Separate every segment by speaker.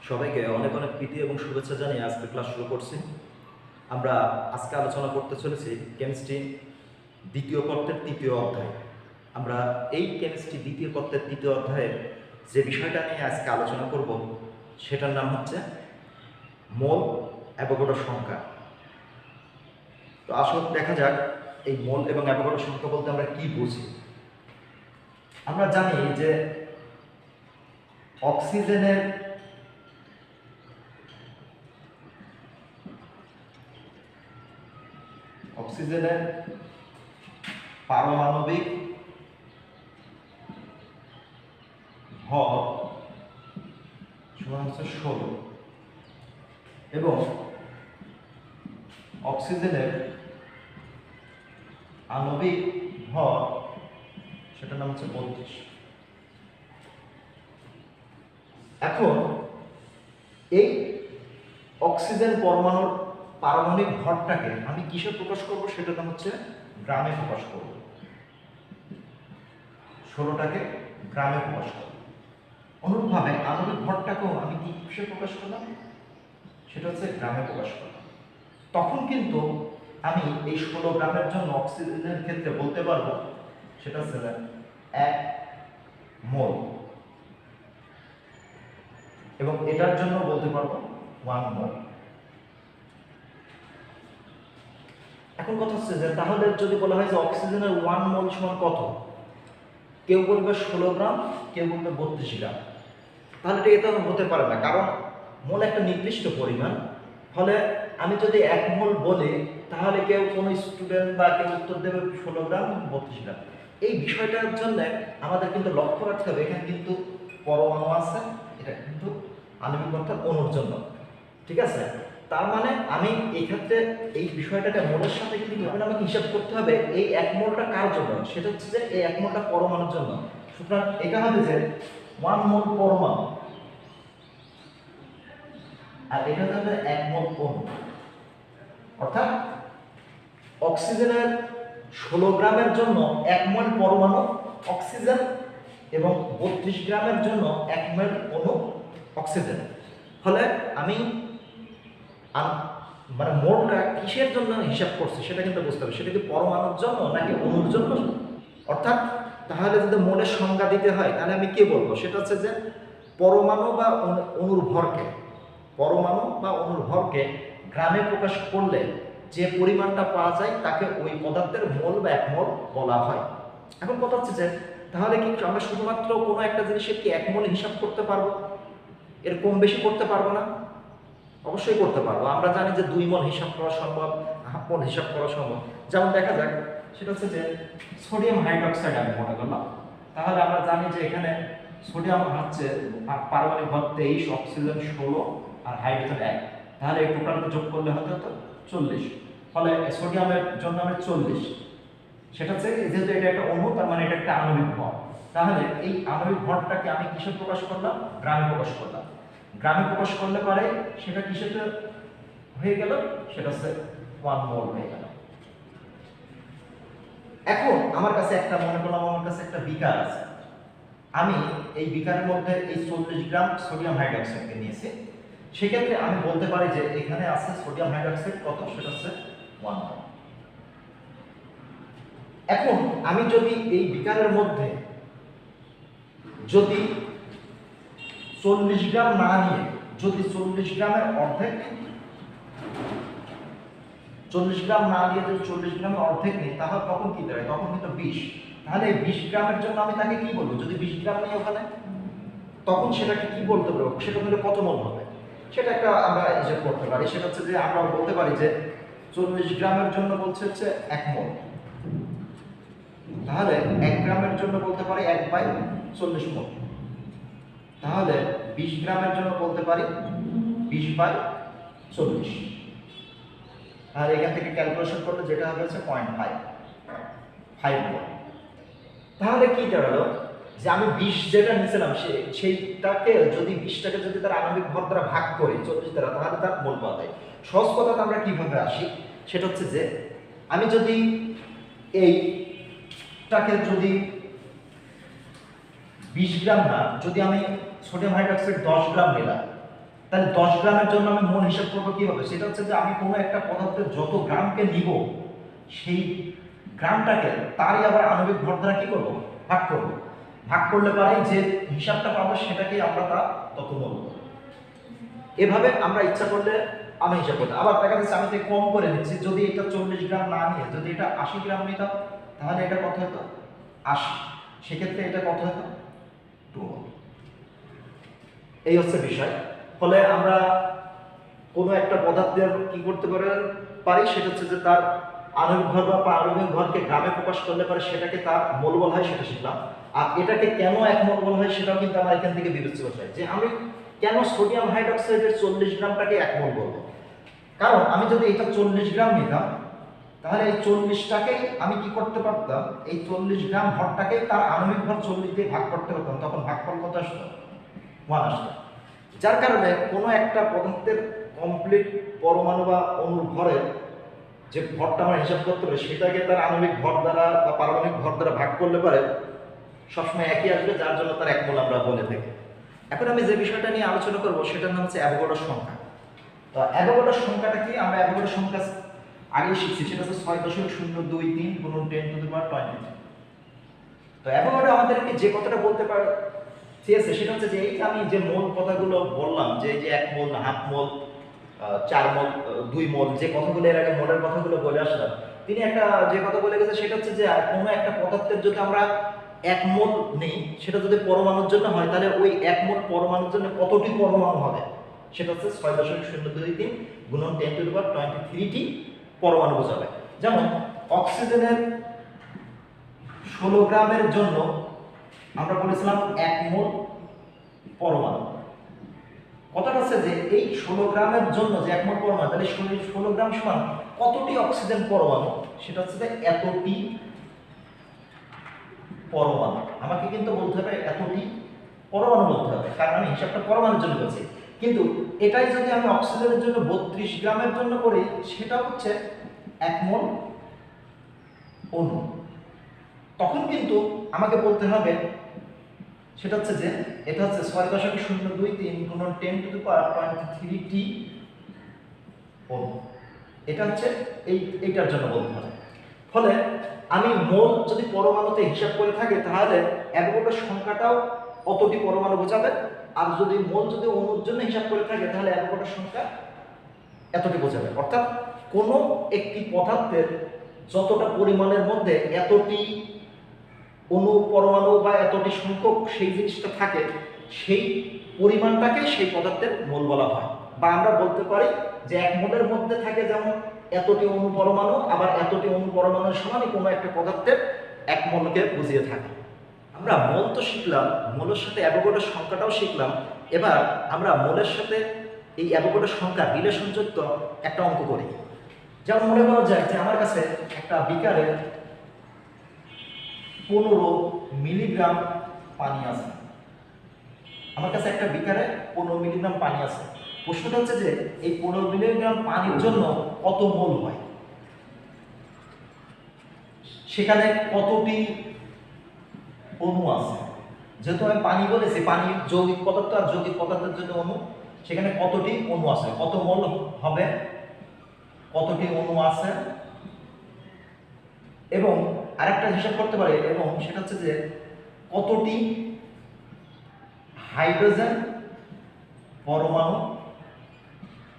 Speaker 1: সবাইকে অনেক অনেক প্রীতি এবং শুভেচ্ছা জানিয়ে আজকে ক্লাস শুরু করছি। আমরা আজকে আলোচনা করতে চলেছি কেমিস্ট্রি দ্বিতীয় পত্রের তৃতীয় অধ্যায়। আমরা এই কেমিস্ট্রি দ্বিতীয় পত্রের তৃতীয় অধ্যায়ে যে বিষয়টা নিয়ে আজকে আলোচনা করব সেটার নাম হচ্ছে মোল অ্যাভোগাড্রো সংখ্যা। তো আসলে দেখা যাক এই মোল এবং অ্যাভোগাড্রো সংখ্যা বলতে আমরা কি বুঝি। আমরা জানি যে অক্সিজেনের পারমাণবিক ভর সমান হচ্ছে 16 এবং অক্সিজেনের আণবিক ভর সেটার নাম হচ্ছে 32। এখন এই অক্সিজেন পরমাণুর পারমাণবিক ভরটাকে আমি কিসে প্রকাশ করব সেটার নাম হচ্ছে গ্রামে প্রকাশ করব। 16টাকে গ্রামে প্রকাশ করব। অনুরূপভাবে আণবিক ভরটাকেও আমি কিসে প্রকাশ করলাম সেটা হচ্ছে গ্রামে প্রকাশ করলাম। তখন কিন্তু আমি এই 16 গ্রামের জন্য অক্সিজেনের ক্ষেত্রে বলতে পারবো সেটা হচ্ছে 1 মোল এবং এটার জন্য বলতে পারবো 1 মোল। এখন কথা হচ্ছে যে তাহলে যদি বলা হয় যে অক্সিজেনের 1 মোল সমান কত, কেউ বলবে 16 গ্রাম, কেউ বলবে 32 গ্রাম। তাহলে এটা হতে পারে না, কারণ মোল একটা নির্দিষ্ট পরিমাণ। ফলে আমি যদি 1 মোল বলি তাহলে কেউ কোনো স্টুডেন্ট বা কেউ উত্তর দেবে 16 গ্রাম 32 গ্রাম। এই বিষয়টার জন্য আমাদের কিন্তু লক্ষ্য রাখতে হবে এখানে কিন্তু পরমাণু আছে, এটা কিন্তু আণবিক অর্থাৎ অণুর জন্য, ঠিক আছে। তার মানে আমি এই ক্ষেত্রে এই বিষয়টাকে মোলের সাথে কিন্তু আমাকে হিসাব করতে হবে এই 1 মোলটা কার জন্য, সেটা হচ্ছে যে এই 1 মোলটা পরমাণুর জন্য। সুতরাং এটা হবে যে 1 মোল পরমাণু আর এটা হবে 1 মোল অণু। অর্থাৎ অক্সিজেনের 16 গ্রামের জন্য 1 মোল পরমাণু অক্সিজেন এবং 32 গ্রামের জন্য 1 মোল অণু অক্সিজেন। ফলে আমি মানে মোলটা কিসের জন্য হিসাব করছি সেটা কিন্তু বুঝতে হবে, সেটা কি পরমাণুর জন্য নাকি অণুর জন্য। অর্থাৎ তাহলে যদি মোলের সংজ্ঞা দিতে হয় তাহলে আমি কি বলবো, সেটা হচ্ছে যে পরমাণু বা অণুর ভরকে গ্রামে প্রকাশ করলে যে পরিমাণটা পাওয়া যায় তাকে ওই পদার্থের মোল বা 1 মোল বলা হয়। এখন কথা হচ্ছে যে তাহলে কি আমরা শুধুমাত্র কোনো একটা জিনিসের কি 1 মোল হিসাব করতে পারবো, এর কম বেশি করতে পারবো না? অবশ্যই করতে পারবো। আমরা জানি যে 2 মোল হিসাব করা সম্ভব, 1/2 মোল হিসাব করা সম্ভব। যেমন দেখা যাক সেটা হচ্ছে যে সোডিয়াম হাইড্রোক্সাইড আমি মনে করলাম, তাহলে আমরা জানি যে এখানে সোডিয়াম হচ্ছে পারমাণবিক ভর 23, অক্সিজেন 16 আর হাইড্রোজেন 1, তাহলে এই টোটালটা যোগ করলে হতে হতো 40। ফলে সোডিয়ামের জন্য আমি 40, সেটা হচ্ছে যেহেতু এটা একটা অণু তার মানে এটা একটা আণবিক ভর। তাহলে এই আণবিক ভরটাকে আমি কিসে প্রকাশ করলাম, গ্রামে প্রকাশ করলাম। গ্রামে প্রকাশ করলে পরে সেটা কিসেতে হয়ে গেল, সেটা হচ্ছে 1 মোল হয়ে গেল। এখন আমার কাছে একটা মনে করলাম আমার কাছে একটা বিকার আছে, আমি এই বিকারের মধ্যে এই 40 গ্রাম সোডিয়াম হাইড্রোক্সাইডকে নিয়েছি। সেক্ষেত্রে আমি বলতে পারি যে এখানে আছে সোডিয়াম হাইড্রোক্সাইড কত, সেটা হচ্ছে 1 মোল। এখন আমি যদি এই বিকারের মধ্যে যদি 40 গ্রাম না নিয়ে যদি 40 গ্রামের অর্ধেক 40 গ্রাম না দিয়ে যদি 40 গ্রামের অর্ধেক নিই তাহলে তখন কি দাঁড়ায়, তখন কিন্তু 20। তাহলে এই 20 গ্রামের জন্য আমি তাকে কি বলবো, যদি 20 গ্রাম নেই ওখানে তখন সেটাকে কি বলতে পারবো, সেটা হলে কত মোল হবে সেটা একটা আমরা হিসাব করতে পারি। সেটা হচ্ছে যে আমরা বলতে পারি যে 40 গ্রামের জন্য বলছে হচ্ছে 1 মোল, তাহলে 1 গ্রামের জন্য বলতে পারি 1/40 মোল। তাহলে 20 গ্রামের জন্য বলতে পারি 20/40। আর এখান থেকে ক্যালকুলেশন করলে যেটা হবে হচ্ছে 0.5 মোল। তাহলে কি দাঁড়ালো যে আমি 20 যেটা নিয়েছিলাম সেইটাকে যদি 20টাকে যদি তার আণবিক ভর দ্বারা ভাগ করি 40 দ্বারা, তাহলে তার মোল পাওয়া যায়। সহজ কথাতে আমরা কিভাবে আসি, সেটা হচ্ছে যে আমি যদি এইটাকে যদি 20 গ্রাম না, যদি আমি সোডিয়াম হাইড্রোক্সাইড 10 গ্রাম নিলাম, তাহলে 10 গ্রামের জন্য আমি মোল হিসাব করবো কিভাবে? সেটা হচ্ছে যে আমি কোনো একটা পদার্থের যত গ্রামকে নিব সেই গ্রামটাকে তারই আবার আণবিক ভর দ্বারা কি করবো? ভাগ করবো। ভাগ করলে পারে যে হিসাবটা পাবো সেটাকেই আমরা তত বলবো। এভাবে আমরা ইচ্ছা করলে আমি হিসাব করতে, আবার দেখা যাচ্ছে আমি কম করে নিচ্ছি, যদি এটা 40 গ্রাম না নিয়ে যদি এটা 80 গ্রাম নিতাম তাহলে এটা কত হতো? 80। সেক্ষেত্রে এটা কত হতো? 2 মোল। এই হচ্ছে বিষয়। ফলে আমরা কোনো একটা পদার্থের কি করতে পারি সেটা হচ্ছে যে তার আণবিক ভর বা পারমাণবিক ভরকে গ্রামে প্রকাশ করলে পারে সেটাকে তার মোল বলা হয়, সেটা শিখলাম। আর এটাকে কেন 1 মোল বলা হয় সেটাও কিন্তু আমরা এখান থেকে বিবেচ্য করতে যে আমি কেন সোডিয়াম হাইড্রোক্সাইডের 40 গ্রামটাকে 1 মোল বলবো। কারণ আমি যদি এটা 40 গ্রাম নিতাম তাহলে এই 40টাকেই আমি কি করতে পারতাম, এই 40 গ্রাম ভরটাকে তার আণবিক ভর 40 দিয়ে ভাগ করতে পারতাম, তখন ভাগফল কত আসতো? 1 আসতো। যার কারণে কোনো একটা পদার্থের কমপ্লিট পরমাণু বা অণুর ভরের যে ভরটা আমরা হিসাব করতে পারি সেটাকে তার আণবিক ভর দ্বারা বা পারমাণবিক ভর দ্বারা ভাগ করলে পারে সবসময় একই আসবে, যার জন্য তার 1 মোল আমরা বলে থাকি। এখন আমি যে বিষয়টা নিয়ে আলোচনা করব সেটার নাম হচ্ছে অ্যাভোগাড্রো সংখ্যা। তো অ্যাভোগাড্রো সংখ্যাটা কি? আমরা অ্যাভোগাড্রো সংখ্যা আগে শিখছি, সেটা হচ্ছে 6.023 গুণন 10⁻23। তো অ্যাভোগাড্রো আমাদেরকে যে কথাটা বলতে চেয়েছে সেটা হচ্ছে যে এই আমি যে মোল কথাগুলো বললাম, যে 1 মোল, হাফ মোল, 4 মোল, 2 মোল, যে কথাগুলো এর আগে মোলের কথাগুলো বলে আসলাম, তিনি একটা যে কথা বলে গেছে সেটা হচ্ছে যে কোনো একটা পদার্থের যদি আমরা 1 মোল নেই, সেটা যদি পরমাণুর জন্য হয় তাহলে ওই 1 মোল পরমাণুর জন্য কতটি পরমাণু হবে? সেটা হচ্ছে 6.023 গুণন 10⁻23টি পরমাণু বোঝাবে। যেমন অক্সিজেনের 16 গ্রামের জন্য আমরা বলেছিলাম 1 মোল পরমাণু। কথাটা হচ্ছে যে এই 16 গ্রামের জন্য যে 1 মোল পরমাণু, তাহলে 16 গ্রাম সমান কতটি অক্সিজেন পরমাণু? সেটা হচ্ছে যে এতটি পরমাণু। আমাকে কিন্তু বলতে হবে এতটি পরমাণু বলতে হবে, কারণ আমি হিসাবটা পরমাণুর জন্য করছি। কিন্তু এটাই যদি আমি অক্সিজেনের জন্য 32 গ্রামের জন্য করি সেটা হচ্ছে 1 মোল অণু। তখন কিন্তু আমাকে বলতে হবে সেটা হচ্ছে যে এটা হচ্ছে 6.023 গুণন 10⁻23টি অণু। এটা হচ্ছে এইটার জন্য বলতে হবে। ফলে আমি মোল যদি পরমাণুতে হিসাব করে থাকি তাহলে অ্যাভোগাড্রো সংখ্যাটাও অতটি পরমাণু বোঝাবে, আর যদি মোল যদি অণুর জন্য হিসাব করে থাকে তাহলে অ্যাভোগাড্রো সংখ্যা এতটি বোঝাবে। অর্থাৎ কোনো একটি পদার্থের যতটা পরিমাণের মধ্যে এতটি অণু পরমাণু বা এতটি সংখ্যক সেই জিনিসটা থাকে, সেই পরিমাণটাকে সেই পদার্থের মোল বলা হয়। বা আমরা বলতে পারি যে 1 মোলের মধ্যে থাকে যেমন এতটি অণু পরমাণু, আবার এতটি অণু পরমাণুর সমানই কোনো একটা পদার্থের 1 মোলকে বুঝিয়ে থাকে। আমরা মোল তো শিখলাম, মোলের সাথে অ্যাভোগাড্রো সংখ্যাটাও শিখলাম। এবার আমরা মোলের সাথে এই অ্যাভোগাড্রো সংখ্যা রিলেশনযুক্ত একটা অঙ্ক করি। যেমন মনে করা যায় যে আমার কাছে একটা বিকারে 15 মিলিগ্রাম পানি আছে। আমার কাছে একটা বিকারে 15 মিলিগ্রাম পানি আছে। প্রশ্নটা হচ্ছে যে এই 15 মিলিগ্রাম পানির জন্য কত মোল হয়, সেখানে কতটি অণু আছে। যেহেতু আমি পানি বলেছি, পানি যৌগিক পদার্থ, আর যৌগিক পদার্থের জন্য অণু, সেখানে কতটি অণু আছে, কত মোল হবে, কতটি অণু আছে, এবং আরেকটা হিসাব করতে পারি, এবং সেটা হচ্ছে যে কতটি হাইড্রোজেন পরমাণু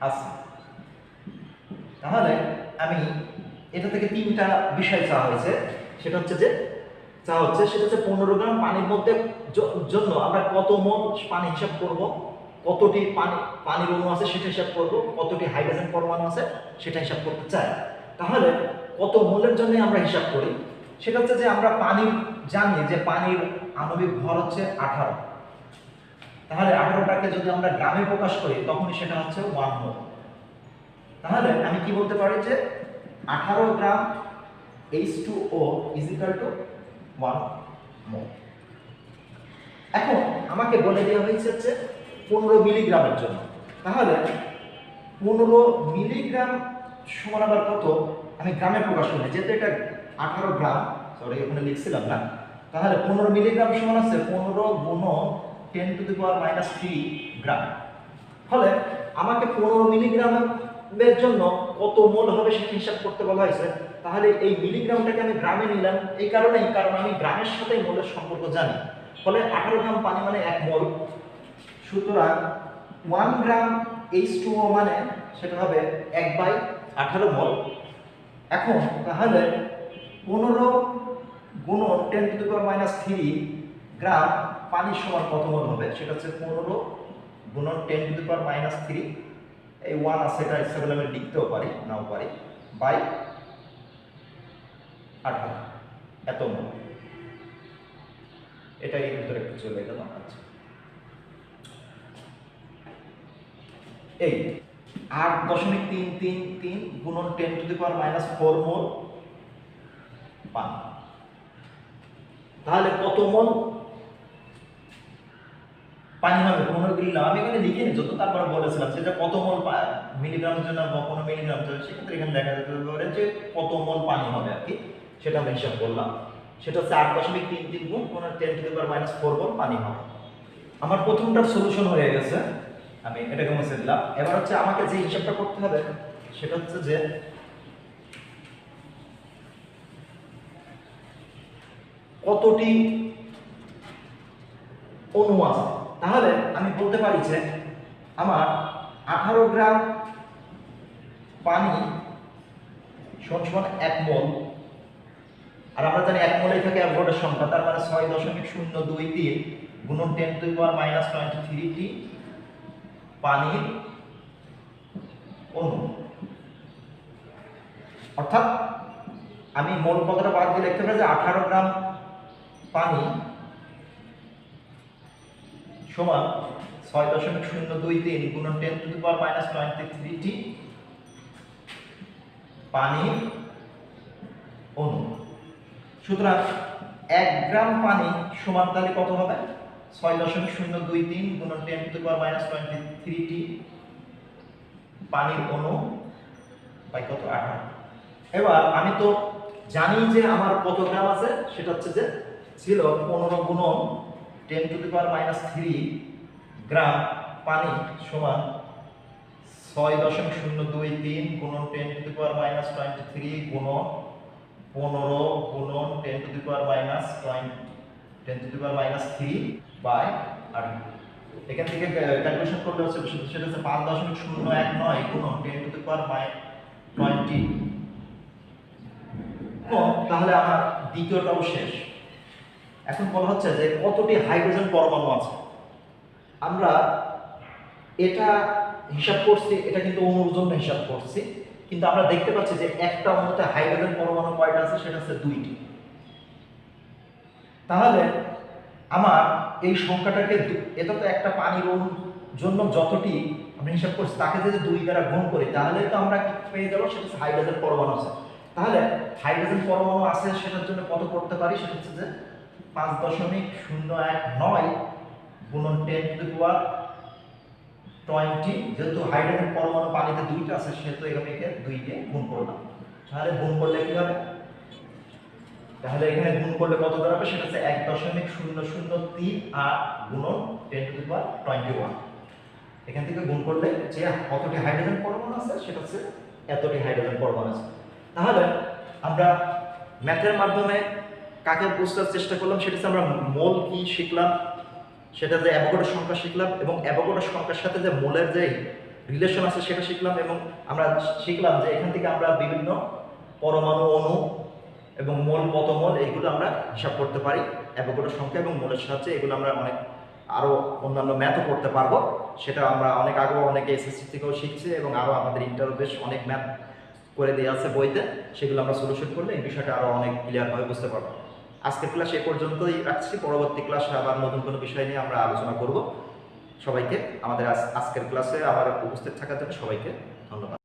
Speaker 1: আছে। তাহলে আমি এটা থেকে 3টা বিষয় চাওয়া হয়েছে। সেটা হচ্ছে 15 গ্রাম পানির মধ্যে জন্য আমরা কত মোল পানি হিসাব করব, কতটি পানির অণু আছে সেটা হিসাব করব, কতটি হাইড্রোজেন পরমাণু আছে সেটা হিসাব করতে চাই। তাহলে কত মোলের জন্য আমরা হিসাব করি, সেটা হচ্ছে যে আমরা পানির জানি যে পানির আণবিক ভর হচ্ছে 18। তাহলে 18টাকে যদি আমরা গ্রামে প্রকাশ করি তখন সেটা হচ্ছে 1 মোল। তাহলে আমি কি বলতে পারি যে 18 গ্রাম H2O = 1 মোল। এখন আমাকে বলে দেওয়া হয়েছে হচ্ছে 15 মিলিগ্রামের জন্য। তাহলে 15 মিলিগ্রাম সমান আবার কত, আমি গ্রামে প্রকাশ করি, যেহেতু এটা 18 গ্রাম, সরি এখানে লিখছিলাম না। তাহলে 15 মিলিগ্রাম সমান আছে 15 গুণন 10⁻³ গ্রাম। ফলে আমাকে 15 মিলিগ্রামের জন্য কত মোল হবে সেটা হিসাব করতে বলা হয়েছে। তাহলে এই মিলিগ্রামটাকে আমি গ্রামে নিলাম এই কারণেই, কারণ আমি গ্রামের সাথে মোলের সম্পর্ক জানি। ফলে 18 গ্রাম পানি মানে 1 মোল। সুতরাং 1 গ্রাম H2O মানে সেটা হবে 1/18 মোল। এখন তাহলে 15 গুণন 10⁻³ গ্রাম পানি সমান কত মোল হবে? সেটা হচ্ছে 15 গুণন 10⁻³ এই 1 আছে, এটা ইচ্ছা করলে আমি লিখতেও পারি, নাও পারি, বাই 18 এত মোল। এটা এর ভিতরে একটু চলে গেল। আচ্ছা, এই 8.333 গুণন 10⁻⁴ মোল পানি। তাহলে কত মোল পানি হবে? 15 মিলিগ্রাম আমি এখানে লিখে নি, যত তারপরে বলেছিলাম সেটা কত মোল মিলিগ্রামের জন্য 15 মিলিগ্রাম, সেক্ষেত্রে এখানে দেখা যেতে পারে যে কত মোল পানি হবে আর কি, সেটা আমি হিসাব করলাম। সেটা হচ্ছে 8.33 গুণ 10⁻⁴ মোল পানি হবে। আমার প্রথমটার সলিউশন হয়ে গেছে, আমি এটাকে মুছে দিলাম। এবার হচ্ছে আমাকে যে হিসাবটা করতে হবে সেটা হচ্ছে যে কতটি অণু আছে। তাহলে আমি বলতে পারি যে আমার 18 গ্রাম পানি সমান 1 মোল, আর আমরা জানি 1 মোলেই থাকে অ্যাভোগাড্রোর সংখ্যা, তার মানে 6.023 গুণন 10⁻⁻23টি পানির অণু। অর্থাৎ আমি মোল কথাটা বাদ দিয়ে লিখতে পারি যে 18 গ্রাম পানি সমান 6.023 গুণন 10⁻⁻23টি পানির অণু। সুতরাং 1 গ্রাম পানি সমান তাহলে কত হবে? 6.023 গুণন 10⁻⁻23টি পানির অণু বাই কত? 18। এবার আমি তো জানি যে আমার কত গ্রাম আছে, সেটা হচ্ছে যে ছিল 15 গুণন 10⁻³ গ্রাম পানি সমান 6.023 গুণন 10⁻⁻23 গুণন 15 গুণন 10⁻³ বাই 18। এখান থেকে ক্যালকুলেশন করলে হচ্ছে সেটা হচ্ছে 5.019 গুণন 10⁻20। তাহলে আমার দ্বিতীয়টাও শেষ। এখন বলা হচ্ছে যে কতটি হাইড্রোজেন পরমাণু আছে। আমরা এটা হিসাব করছি, এটা কিন্তু অণুর জন্য হিসাব করছি, কিন্তু আমরা দেখতে পাচ্ছি যে একটা অণুতে হাইড্রোজেন পরমাণু কয়টা আছে? সেটা হচ্ছে 2টি। তাহলে আমার এই সংখ্যাটাকে, এটা তো একটা পানির অণুর জন্য যতটি আমরা হিসাব করছি তাকে যদি 2 দ্বারা গুণ করি তাহলে তো আমরা কি পেয়ে যাব? সেটা হচ্ছে হাইড্রোজেন পরমাণু আছে। তাহলে হাইড্রোজেন পরমাণু আছে সেটার জন্য কত করতে পারি? সেটা হচ্ছে যে 5.019 গুণন 10⁻20, যেহেতু হাইড্রোজেন পরমাণু পানিতে 2টা আছে সেহেতু এখানে 2 দিয়ে গুণ করলাম। তাহলে গুণ করলে কি হবে? তাহলে এখানে গুণ করলে কত দাঁড়াবে? সেটা হচ্ছে 1.0038 গুণন 10⁻21। এখান থেকে গুণ করলে যে কতটি হাইড্রোজেন পরমাণু আছে সেটা হচ্ছে এতটি হাইড্রোজেন পরমাণু আছে। তাহলে আমরা ম্যাথের মাধ্যমে কাকে বুঝতে চেষ্টা করলাম? সেটা হচ্ছে আমরা মোল কি শিখলাম, সেটা যে অ্যাভোগাড্রোর সংখ্যা শিখলাম, এবং অ্যাভোগাড্রোর সংখ্যার সাথে যে মোলের যে রিলেশন আছে সেটা শিখলাম, এবং আমরা শিখলাম যে এখান থেকে আমরা বিভিন্ন পরমাণু, অণু এবং মোল কত মোল এইগুলো আমরা হিসাব করতে পারি অ্যাভোগাড্রোর সংখ্যা এবং মোলের সাহায্যে। এগুলো আমরা অনেক আরও অন্যান্য ম্যাথও করতে পারবো, সেটা আমরা অনেক আগেও অনেকে এসএসসি থেকেও শিখছে, এবং আরও আমাদের ইন্টারও বেশ অনেক ম্যাথ করে দেওয়া আছে বইতে, সেগুলো আমরা সলিউশন করলে এই বিষয়টা আরও অনেক ক্লিয়ারভাবে বুঝতে পারবো। আজকের ক্লাস এই পর্যন্তই রাখছি, পরবর্তী ক্লাসে আবার নতুন কোনো বিষয় নিয়ে আমরা আলোচনা করব। সবাইকে আমাদের আজকের ক্লাসে আবার উপস্থিত থাকার জন্য সবাইকে ধন্যবাদ।